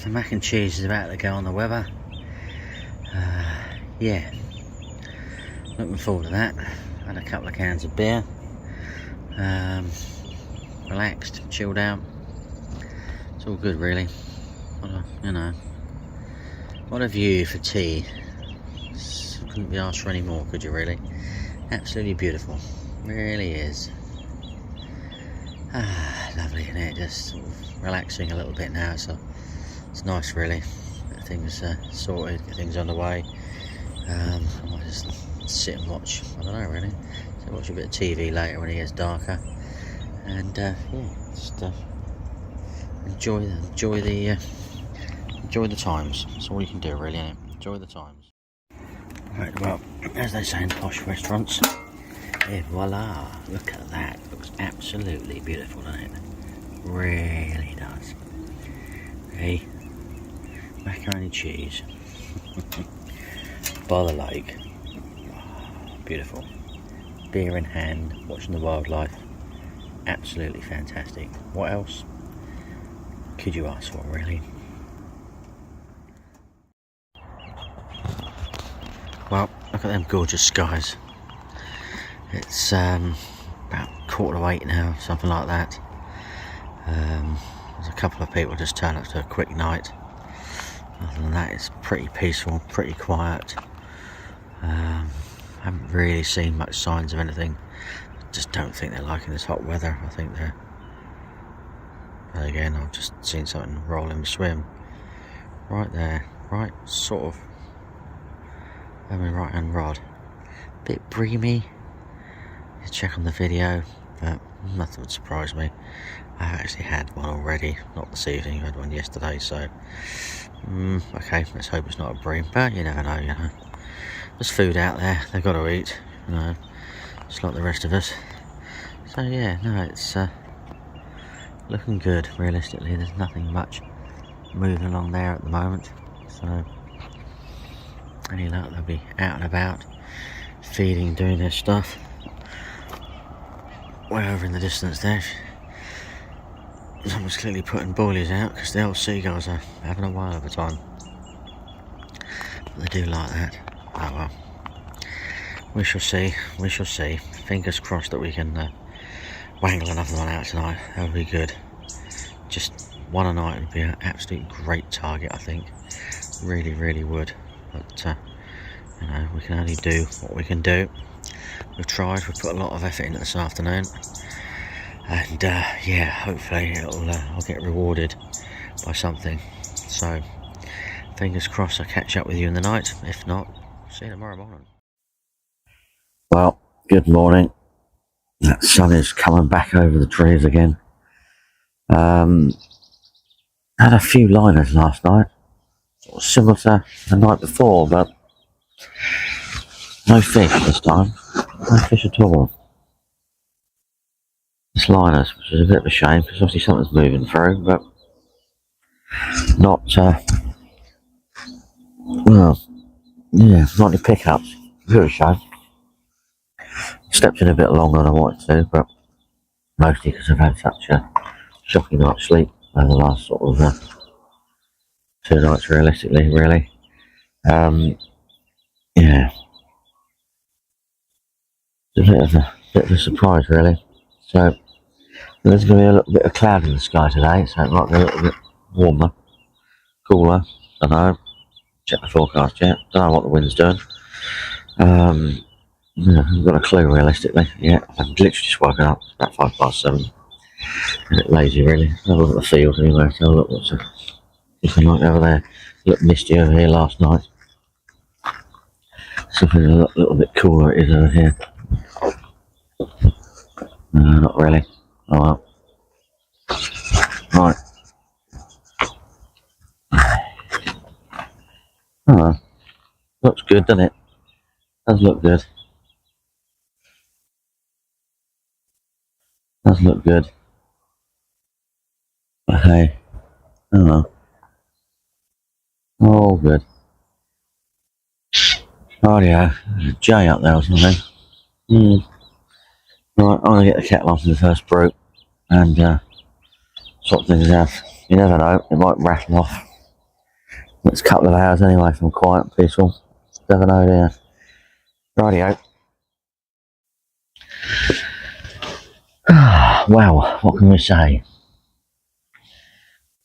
the mac and cheese is about to go on the Weber. Yeah, looking forward to that. Had a couple of cans of beer, relaxed, chilled out. It's all good really. What a view for tea. Couldn't be asked for any more, could you really? Absolutely beautiful, really is. Lovely, isn't it? Just sort of relaxing a little bit now, so it's nice really. Get things sorted, get things underway. I might just sit and watch, I don't know really, so watch a bit of TV later when it gets darker, and yeah, just enjoy the times. That's all you can do really, ain't it? Enjoy the times. Right, well, as they say in posh restaurants, et voila, look at that. Looks absolutely beautiful, doesn't it? Really does. Hey, macaroni cheese by the lake. Beautiful. Beer in hand, watching the wildlife. Absolutely fantastic. What else could you ask for, really? Well, look at them gorgeous skies. It's about 7:45 now, something like that. There's a couple of people just turned up to a quick night. Other than that, it's pretty peaceful, pretty quiet. Haven't really seen much signs of anything. Just don't think they're liking this hot weather. I think they're... But again, I've just seen something roll in the swim. Right there, right sort of... right hand rod. Bit breamy. You check on the video, but nothing would surprise me. I've actually had one already, not this evening, I had one yesterday, so okay, let's hope it's not a bream, but you never know, There's food out there, they've got to eat, just like the rest of us. So yeah, no, it's looking good, realistically. There's nothing much moving along there at the moment, so any luck they'll be out and about, feeding, doing their stuff. Way over in the distance there, someone's clearly putting boilies out because the old seagulls are having a whale of a time. But they do like that. Oh well, we shall see, fingers crossed that we can wangle another one out tonight. That would be good. Just one a night would be an absolute great target, I think. Really, really would. But we can only do what we can do. We've tried, we've put a lot of effort into this afternoon, and yeah, hopefully I'll get rewarded by something. So fingers crossed I'll catch up with you in the night. If not, see you tomorrow morning. Well, good morning. That sun is coming back over the trees again. Had a few liners last night, sort of similar to the night before, but no fish this time. No fish at all. Just liners, which is a bit of a shame because obviously something's moving through, but not well, yeah, not any pickups. A bit of a shame. Stepped in a bit longer than I wanted to, but mostly because I've had such a shocking night's sleep over the last sort of 2 nights, realistically, really. Yeah. It's a bit of a surprise, really. So there's going to be a little bit of cloud in the sky today, so it might be a little bit warmer, cooler. Don't know. Check the forecast yet. Don't know what the wind's doing. Yeah, I've got a clue, realistically. Yeah, I've literally just woken up. It's about 7:05. A bit lazy, really. Have a look at the field anyway. So look what's looking like over there. Looked misty over here last night. Something a little bit cooler it is over here. No, not really. Oh well. Right. Oh, looks good, doesn't it? Does look good. Does look good. But hey, oh well. All good. Oh yeah, there's a jay up there or something. Right, I'm gonna get the kettle on for the first brew and sort things out. You never know, it might rattle off It's a couple of hours anyway from quiet and peaceful. Never know there. Rightio. Well, what can we say?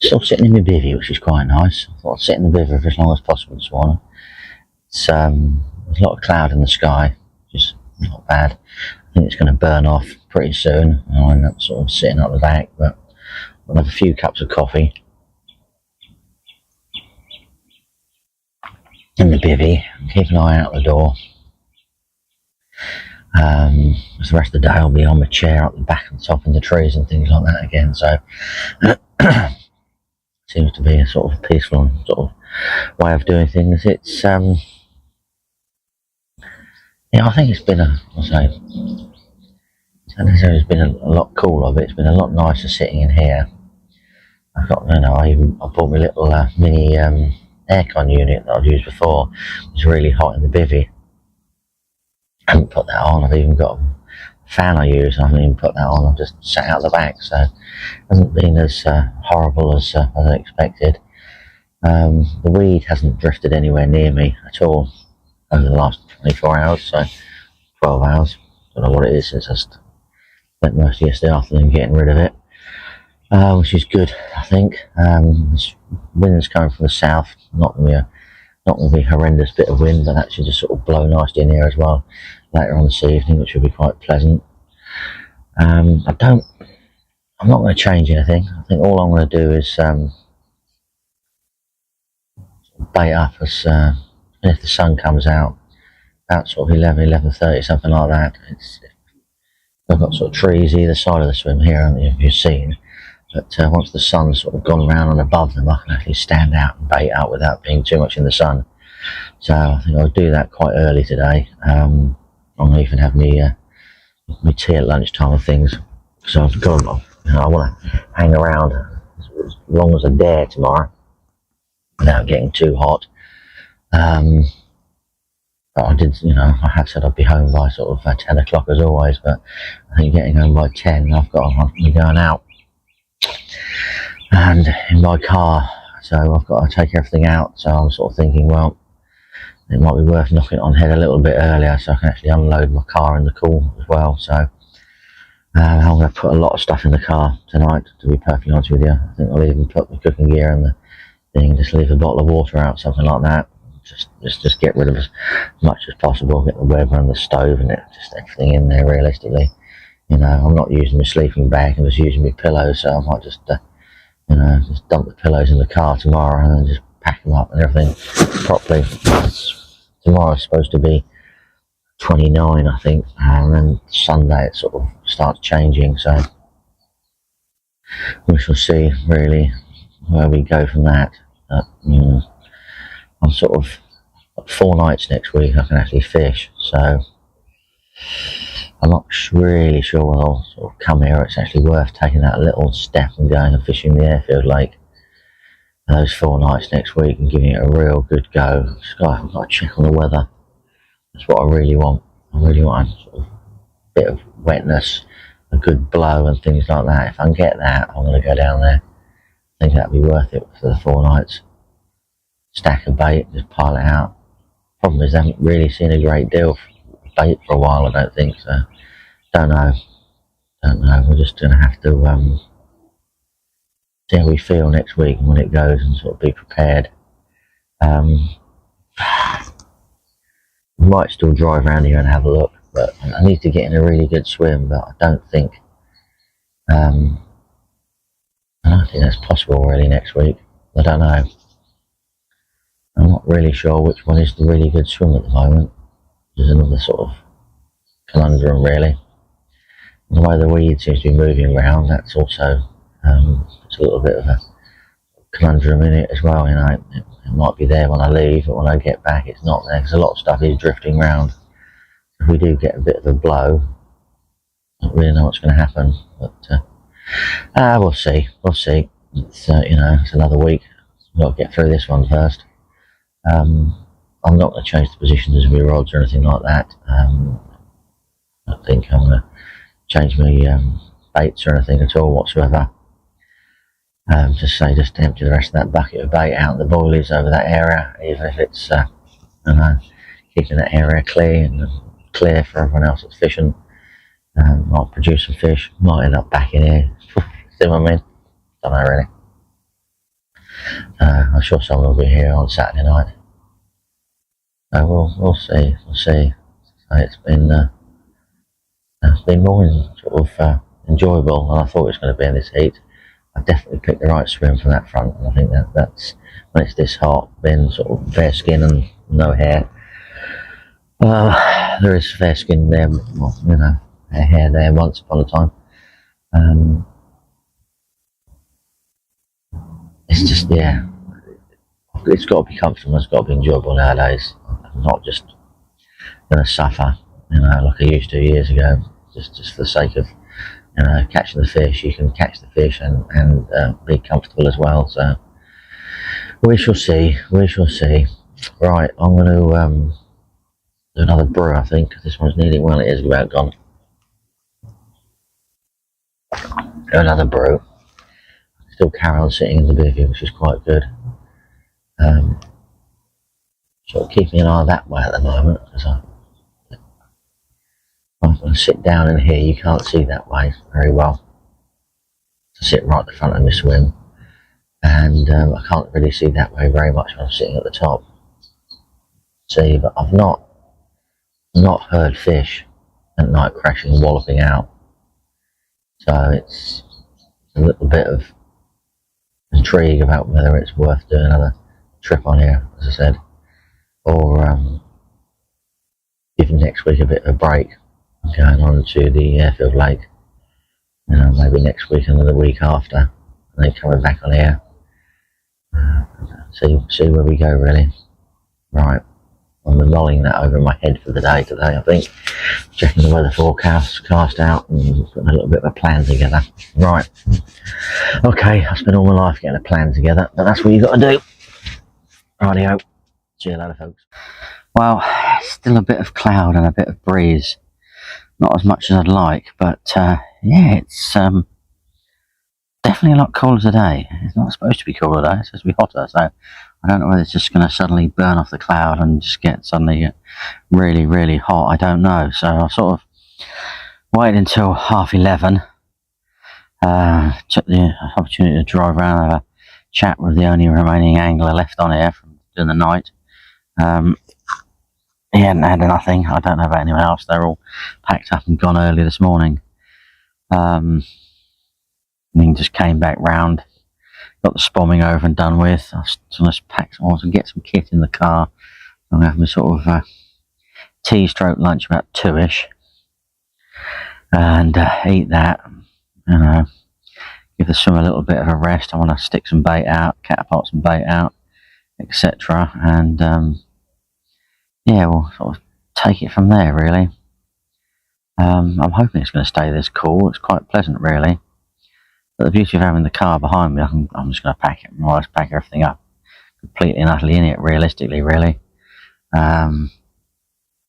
Still sitting in the bivvy, which is quite nice. I thought I'd sit in the bivvy for as long as possible this morning. It's there's a lot of cloud in the sky, which is not bad. I think it's going to burn off pretty soon. I'll end up sort of sitting up the back, but I'll have a few cups of coffee in the bivvy, keep an eye out the door. The rest of the day I'll be on my chair up the back and top in the trees and things like that again, so seems to be a sort of peaceful sort of way of doing things. It's yeah, I think it's been it's been a lot cooler, but it's been a lot nicer sitting in here. I've got, I bought my little mini aircon unit that I've used before. It was really hot in the bivvy. I haven't put that on. I've even got a fan I use. I haven't even put that on. I've just sat out the back, so it hasn't been as horrible as I expected. The weed hasn't drifted anywhere near me at all over the last 24 hours, so 12 hours. I don't know what it is since I spent most of yesterday afternoon getting rid of it, which is good, I think. This wind's coming from the south, not going to be a horrendous bit of wind, but that should just sort of blow nicely in here as well later on this evening, which will be quite pleasant. I'm not going to change anything. I think all I'm going to do is bait up as if the sun comes out about sort of 11:30, something like that. I've got sort of trees either side of the swim here, if you've seen, but once the sun's sort of gone around and above them, I can actually stand out and bait out without being too much in the sun. So I think I'll do that quite early today. I'll even have me tea at lunchtime and things, so I've got, I want to hang around as long as I dare tomorrow without getting too hot. But I have said I'd be home by sort of 10 o'clock as always, but I think getting home by 10, I'm going out and in my car, so I've got to take everything out. So I'm sort of thinking, well, it might be worth knocking it on head a little bit earlier so I can actually unload my car in the cool as well. So I'm going to put a lot of stuff in the car tonight, to be perfectly honest with you. I think I'll even put the cooking gear and the thing, just leave a bottle of water out, something like that. Just get rid of as much as possible, get the Weber and the stove and just everything in there realistically. I'm not using my sleeping bag, I'm just using my pillows, so I might just just dump the pillows in the car tomorrow and then just pack them up and everything properly. Tomorrow's supposed to be 29, I think, and then Sunday it sort of starts changing, so we shall see really where we go from that. I'm sort of 4 nights next week I can actually fish, so I'm not really sure whether I'll sort of come here. It's actually worth taking that little step and going and fishing the airfield lake those 4 nights next week and giving it a real good go. I've got to check on the weather. That's what I really want. I really want a sort of bit of wetness, a good blow and things like that. If I can get that, I'm going to go down there. I think that'd be worth it for the 4 nights. Stack of bait, just pile it out. Problem is I haven't really seen a great deal of bait for a while, I don't think, so don't know. We're just going to have to see how we feel next week and when it goes and sort of be prepared. We might still drive around here and have a look, but I need to get in a really good swim, but I don't think that's possible really next week. I don't know. I'm not really sure which one is the really good swim at the moment. There's another sort of conundrum really. The way the weed seems to be moving around, that's also it's a little bit of a conundrum in it as well. It might be there when I leave, but when I get back it's not there because a lot of stuff is drifting around. If we do get a bit of a blow, I don't really know what's going to happen, but we'll see. It's it's another week. We've got to get through this one first. I'm not going to change the positions of my rods or anything like that. I don't think I'm going to change my baits or anything at all whatsoever. Just say, just empty the rest of that bucket of bait out the boilies over that area, even if it's, you know, keeping that area clear for everyone else that's fishing. Might produce some fish, might end up back in here. See what I mean? Don't know really. I'm sure someone will be here on Saturday night. So we'll see. So it's been more sort of enjoyable than I thought it was going to be in this heat. I definitely picked the right swim from that front, and I think that's when it's this hot, being sort of fair skin and no hair. There is fair skin there, well, you know, hair there once upon a time. It's just, yeah, it's got to be comfortable, it's got to be enjoyable nowadays. I'm not just going to suffer, you know, like I used to years ago, just for the sake of, you know, catching the fish. You can catch the fish and be comfortable as well. So we shall see. Right, I'm going to do another brew, I think, because this one's nearly, well, it is about gone. Do another brew. Still carry on sitting in the bivvy, which is quite good. Sort of keeping an eye that way at the moment, because I sit down in here, you can't see that way very well. I sit right at the front of my swim, and I can't really see that way very much when I'm sitting at the top. See, but I've not heard fish at night crashing and walloping out, so it's a little bit of intrigue about whether it's worth doing another trip on here, as I said, or giving next week a bit of a break, going on to the airfield lake, you know, maybe next week and then the week after, and then coming back on here. See where we go, really. Right, I'm mulling that over my head for the day today, I think. Checking the weather forecast, cast out, and putting a little bit of a plan together. Right. Okay, I spent all my life getting a plan together, but that's what you got to do. Rightio. See you later, folks. Well, still a bit of cloud and a bit of breeze. Not as much as I'd like, but yeah, it's definitely a lot cooler today. It's not supposed to be cooler today, it's supposed to be hotter, so I don't know whether it's just going to suddenly burn off the cloud and just suddenly get really, really hot. I don't know. So I sort of waited until 11:30. Took the opportunity to drive around and have a chat with the only remaining angler left on here from during the night. He hadn't had nothing. I don't know about anyone else. They're all packed up and gone early this morning. And then just came back round, got the spomming over and done with. I was going to pack some, and get some kit in the car. I'm going to have my sort of tea-stroke lunch about 2ish, and eat that. You know, give the swim a little bit of a rest. I want to stick some bait out, catapult some bait out, etc. And yeah, we'll sort of take it from there, really. I'm hoping it's going to stay this cool. It's quite pleasant, really. But the beauty of having the car behind me, I'm just going to pack it, more or less pack everything up completely and utterly in it, realistically, really.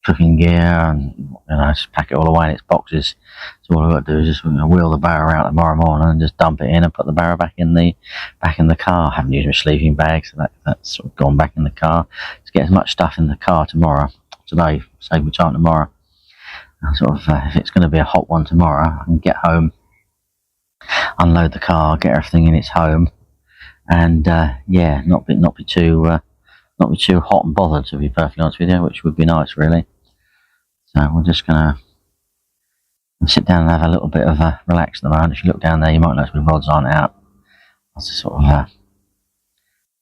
Cooking gear, and you know, just pack it all away in its boxes. So all I've got to do is just wheel the barrow out tomorrow morning and just dump it in and put the barrow back in the car. I haven't used my sleeping bag, so that's sort of gone back in the car. To get as much stuff in the car today, save me time tomorrow. And sort of, if it's going to be a hot one tomorrow, I can get home, unload the car, get everything in its home, and yeah, not be too hot and bothered, to be perfectly honest with you, which would be nice, really. So we're just gonna sit down and have a little bit of a relax at the moment. If you look down there, you might notice my rods aren't out. I just sort of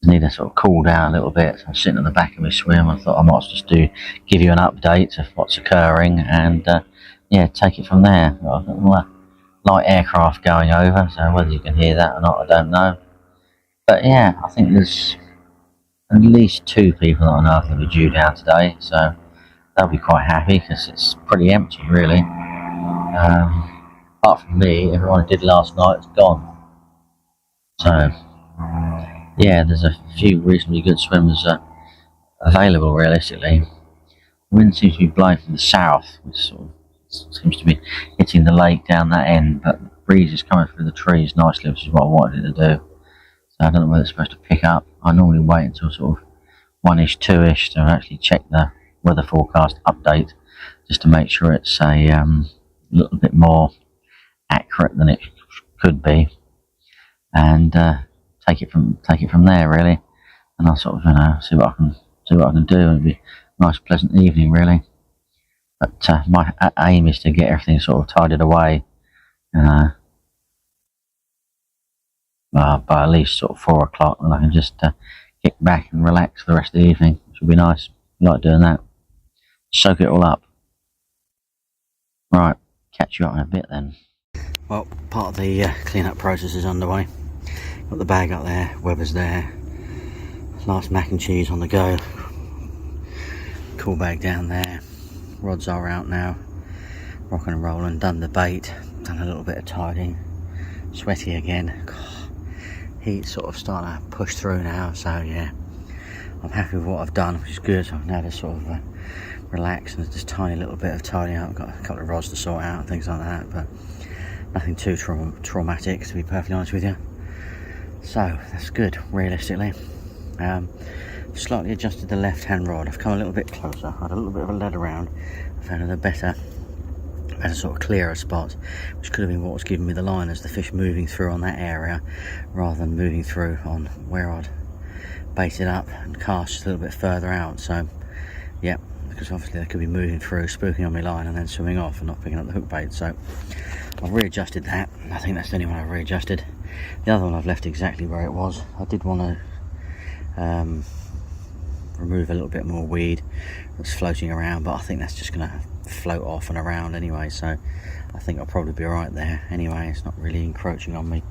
need to sort of cool down a little bit. So I'm sitting at the back of my swim. I thought I might just give you an update of what's occurring, and yeah, take it from there. I've got a light aircraft going over, so whether you can hear that or not, I don't know. But yeah, I think there's at least 2 people that I know that will be due down today, so they'll be quite happy because it's pretty empty, really. Apart from me, everyone who did last night is gone. So yeah, there's a few reasonably good swimmers available, realistically. The wind seems to be blowing from the south, which sort of seems to be hitting the lake down that end, but the breeze is coming through the trees nicely, which is what I wanted it to do. So I don't know whether it's supposed to pick up. I normally wait until sort of 1ish, 2ish to actually check the weather forecast update, just to make sure it's a little bit more accurate than it could be, and take it from there really. And I'll sort of see what I can do. It'll be a nice pleasant evening really. But my aim is to get everything sort of tidied away by at least sort of 4 o'clock, and I can just kick back and relax for the rest of the evening, which will be nice. I like doing that. Soak it all up. Right, catch you up in a bit then. Well, part of the clean-up process is underway. Got the bag up there, Weber's there. Last mac and cheese on the go. Cool bag down there. Rods are out now. Rocking and rolling. Done the bait. Done a little bit of tidying. Sweaty again. God, heat's sort of starting to push through now, so yeah. I'm happy with what I've done, which is good. I've now just sort of relax and just tiny little bit of tidying up. I've got a couple of rods to sort out and things like that, but nothing too traumatic, to be perfectly honest with you. So that's good, realistically. Slightly adjusted the left hand rod. I've come a little bit closer. I had a little bit of a lead around. I found a better sort of clearer spot, which could have been what was giving me the line, as the fish moving through on that area rather than moving through on where I'd baited up and cast just a little bit further out. So yeah, because obviously they could be moving through, spooking on my line and then swimming off and not picking up the hook bait. So I've readjusted that. I think that's the only one I've readjusted. The other one I've left exactly where it was. I did want to remove a little bit more weed that's floating around, but I think that's just going to float off and around anyway, so I think I'll probably be alright there anyway. It's not really encroaching on me,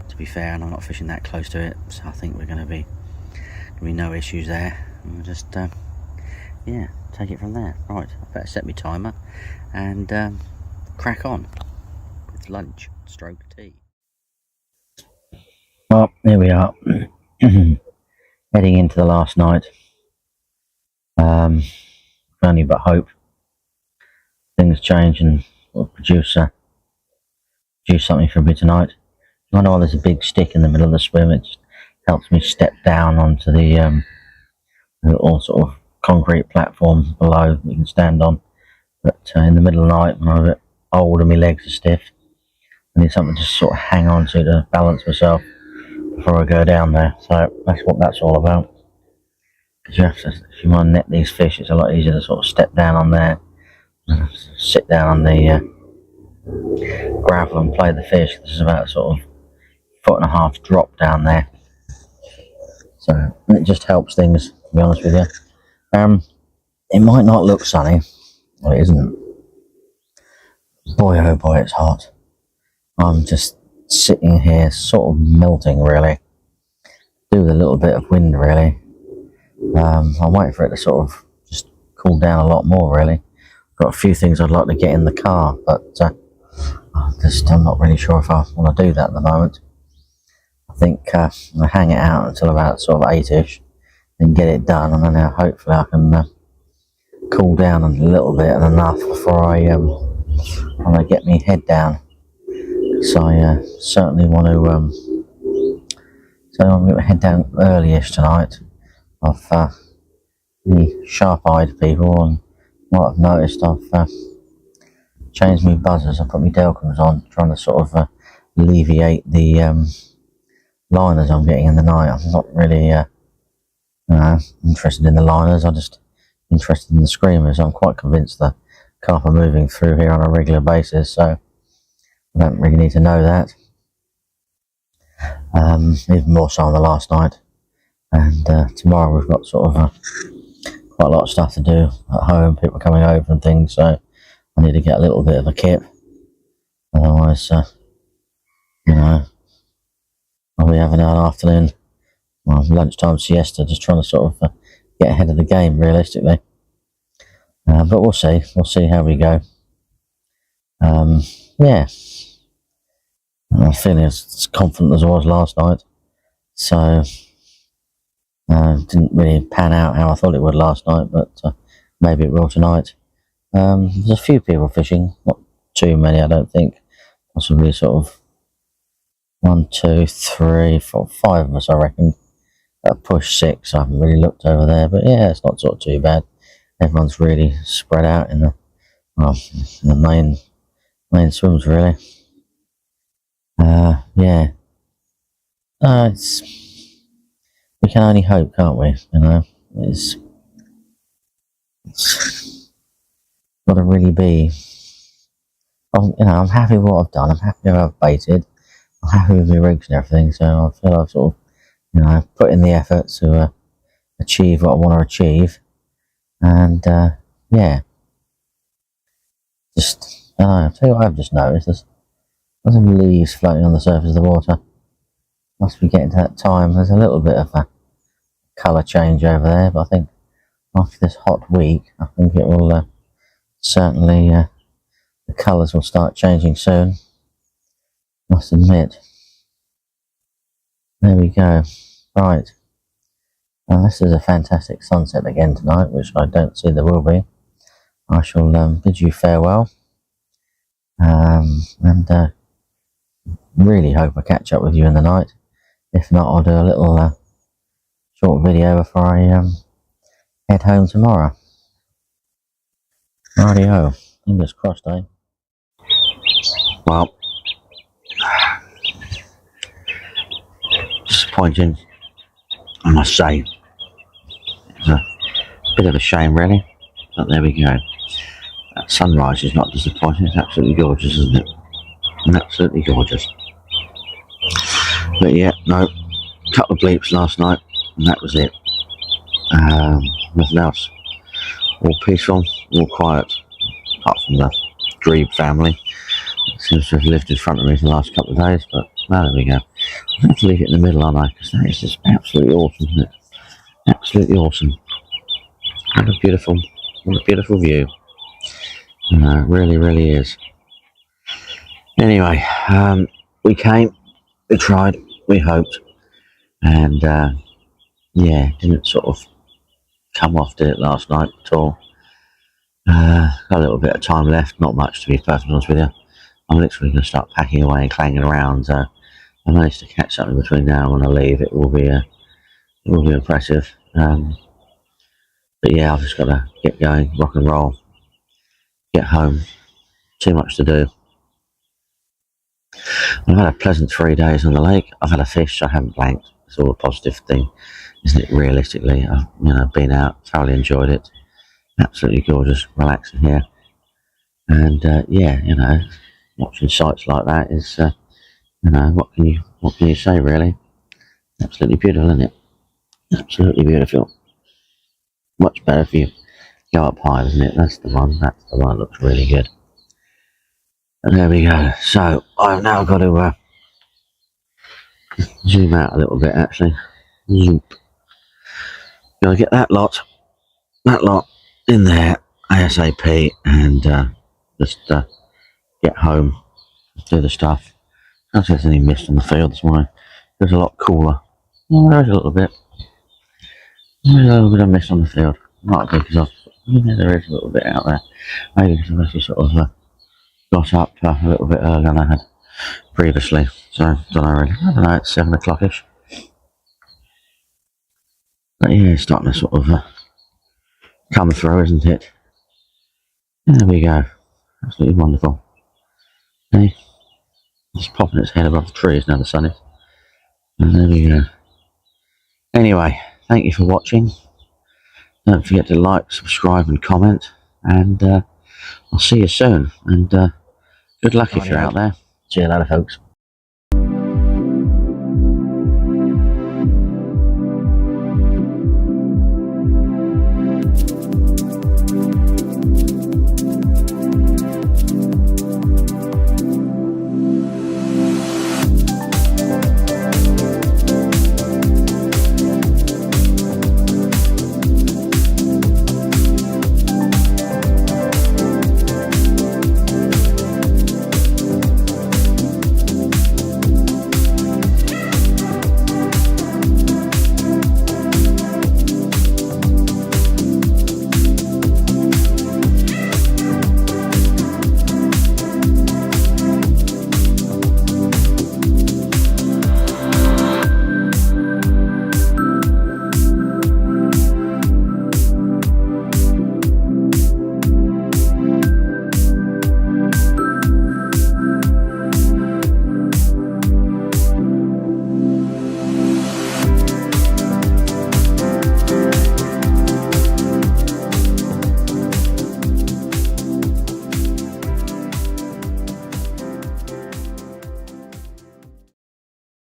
to be fair, and I'm not fishing that close to it, so I think we're going to be no issues there. And we'll just yeah, take it from there. Right, I better set my timer and crack on with lunch stroke tea. Well, here we are. Heading into the last night. Only but hope things change and we'll produce something for me tonight. I know there's a big stick in the middle of the swim. It just helps me step down onto the little sort of concrete platform below that you can stand on. But in the middle of the night, when I'm a bit old and my legs are stiff, I need something to sort of hang on to balance myself before I go down there. So that's what that's all about. Because if you want to net these fish, it's a lot easier to sort of step down on there, sit down on the gravel and play the fish. This is about sort of 1.5 foot drop down there, so it just helps things, to be honest with you. It might not look sunny, well, it isn't. Boy oh boy, it's hot. I'm just sitting here sort of melting really, do with a little bit of wind really. I'm waiting for it to sort of just cool down a lot more really. Got a few things I'd like to get in the car, but I'm not really sure if I want to do that at the moment. I think I'll hang it out until about sort of 8ish and get it done, and then hopefully I can cool down a little bit and enough before I get my head down. So I certainly want to so I'm going to head down early-ish tonight. Of the sharp-eyed people, and what I've noticed, I've changed my buzzers. I put my Delcoms on, trying to sort of alleviate the liners I'm getting in the night. I'm not really interested in the liners. I'm just interested in the screamers. I'm quite convinced the carp are moving through here on a regular basis, so I don't really need to know that. Even more so on the last night. And tomorrow we've got sort of quite a lot of stuff to do at home, people coming over and things, so I need to get a little bit of a kip. Otherwise, I'll be having an afternoon, lunchtime siesta, just trying to sort of get ahead of the game, realistically. But we'll see how we go. Yeah, I'm feeling as confident as I was last night, so didn't really pan out how I thought it would last night, but maybe it will tonight. There's a few people fishing, not too many I don't think, possibly sort of 1, 2, 3, 4, 5 of us, I reckon. Push 6. I haven't really looked over there, but yeah, it's not sort of too bad. Everyone's really spread out in the main swims, really. Yeah. We can only hope, can't we? You know, it's got to really be. I'm happy with what I've done. I'm happy with how I've baited. I'm happy with my rigs and everything. So I feel I've sort of, put in the effort to achieve what I want to achieve. And yeah, I'll tell you what I've just noticed. There's some leaves floating on the surface of the water. Must be getting to that time. There's a little bit of a colour change over there, but I think after this hot week, I think it will certainly, the colours will start changing soon. Must admit. There we go. Right. Well, this is a fantastic sunset again tonight, which I don't see there will be. I shall bid you farewell. And really hope I catch up with you in the night. If not, I'll do a little short video before I head home tomorrow. Rightio. Fingers crossed, eh? Well, disappointing, I must say. It's a bit of a shame, really, but there we go. That sunrise is not disappointing. It's absolutely gorgeous, isn't it? Absolutely gorgeous. But yeah, no, a couple of bleeps last night, and that was it. Nothing else. All peaceful, all quiet, apart from the Grebe family. It seems to have lived in front of me for the last couple of days, but now there we go. I have to leave it in the middle, aren't I? Because that is just absolutely awesome, isn't it? Absolutely awesome. What a beautiful view. It really, really is. Anyway, we came, we tried, we hoped, and yeah, didn't sort of come off, did it, last night at all. Got a little bit of time left, not much to be perfectly honest with you. I'm literally going to start packing away and clanging around. I managed to catch something between now and when I leave. It will be impressive. But yeah, I've just got to get going, rock and roll, get home. Too much to do. I've had a pleasant 3 days on the lake. I've had a fish. I haven't blanked. It's all a positive thing, isn't it? Realistically, I've been out, thoroughly enjoyed it. Absolutely gorgeous, relaxing here, and yeah, watching sights like that is, what can you say, really? Absolutely beautiful, isn't it? Absolutely beautiful. Much better if you go up high, isn't it? That's the one. That's the one that looks really good. And there we go. So I've now got to zoom out a little bit. Actually, zoom. Got to get that lot in there ASAP, and just get home, do the stuff. I don't think there's any mist on the field this morning. It was a lot cooler. Well, there's a little bit. There's a little bit of mist on the field. Might be because there is a little bit out there. Maybe because I've actually sort of got up a little bit earlier than I had previously. So, don't know really. I don't know, it's 7 o'clock-ish. But yeah, it's starting to sort of come through, isn't it? There we go. Absolutely wonderful. Okay. It's popping its head above the trees now the sun is. And there we go. Anyway, thank you for watching. Don't forget to like, subscribe and comment. And I'll see you soon. And good luck if you're out there. See you later, folks.